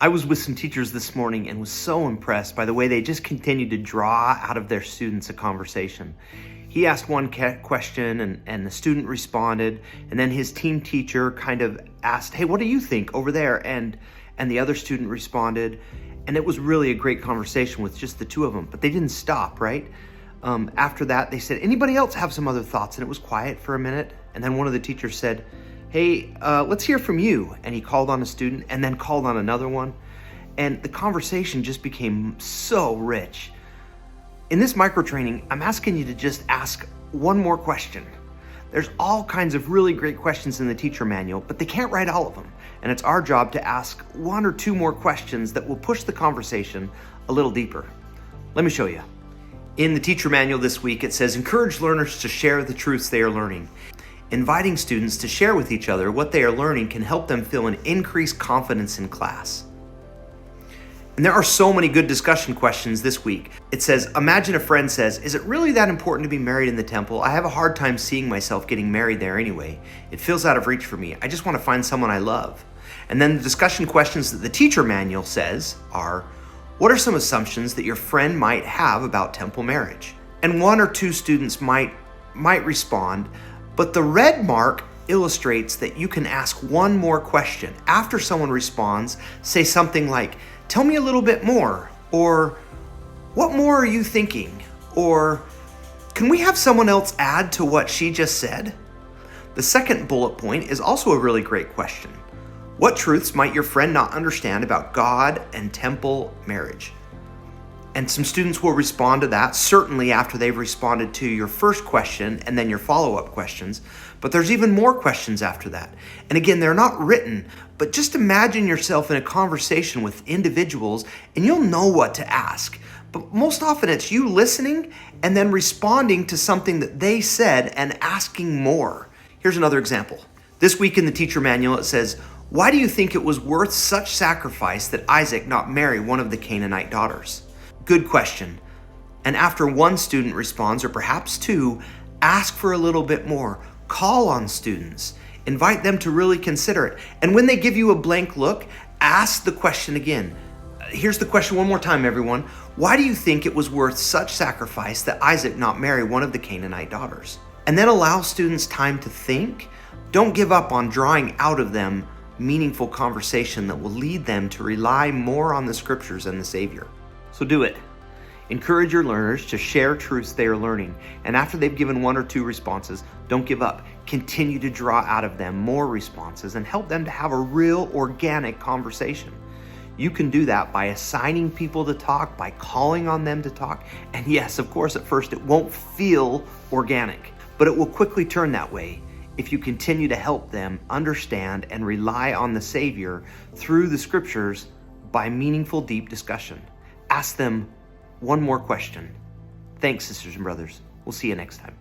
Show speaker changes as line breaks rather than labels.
I was with some teachers this morning and was so impressed by the way they just continued to draw out of their students a conversation. He asked one question and the student responded, and then his team teacher kind of asked, "Hey, what do you think over there?" And the other student responded, and it was really a great conversation with just the two of them, but they didn't stop, right? After that, they said, "Anybody else have some other thoughts?" And it was quiet for a minute, and then one of the teachers said, "Hey, let's hear from you." And he called on a student and then called on another one. And the conversation just became so rich. In this micro training, I'm asking you to just ask one more question. There's all kinds of really great questions in the teacher manual, but they can't write all of them. And it's our job to ask one or two more questions that will push the conversation a little deeper. Let me show you. In the teacher manual this week, it says, encourage learners to share the truths they are learning. Inviting students to share with each other what they are learning can help them feel an increased confidence in class. And there are so many good discussion questions this week. It says, imagine a friend says, is it really that important to be married in the temple? I have a hard time seeing myself getting married there anyway. It feels out of reach for me. I just want to find someone I love. And then the discussion questions that the teacher manual says are, what are some assumptions that your friend might have about temple marriage? And one or two students might respond, but the red mark illustrates that you can ask one more question. After someone responds, say something like, tell me a little bit more, or what more are you thinking? Or can we have someone else add to what she just said? The second bullet point is also a really great question. What truths might your friend not understand about God and temple marriage? And some students will respond to that, certainly after they've responded to your first question and then your follow-up questions. But there's even more questions after that. And again, they're not written, but just imagine yourself in a conversation with individuals and you'll know what to ask. But most often it's you listening and then responding to something that they said and asking more. Here's another example. This week in the teacher manual, it says, why do you think it was worth such sacrifice that Isaac not marry one of the Canaanite daughters? Good question. And after one student responds, or perhaps two, ask for a little bit more. Call on students. Invite them to really consider it. And when they give you a blank look, ask the question again. Here's the question one more time, everyone. Why do you think it was worth such sacrifice that Isaac not marry one of the Canaanite daughters? And then allow students time to think. Don't give up on drawing out of them meaningful conversation that will lead them to rely more on the scriptures and the Savior. So do it. Encourage your learners to share truths they are learning. And after they've given one or two responses, don't give up. Continue to draw out of them more responses and help them to have a real organic conversation. You can do that by assigning people to talk, by calling on them to talk. And yes, of course, at first it won't feel organic, but it will quickly turn that way if you continue to help them understand and rely on the Savior through the scriptures by meaningful, deep discussion. Ask them one more question. Thanks, sisters and brothers. We'll see you next time.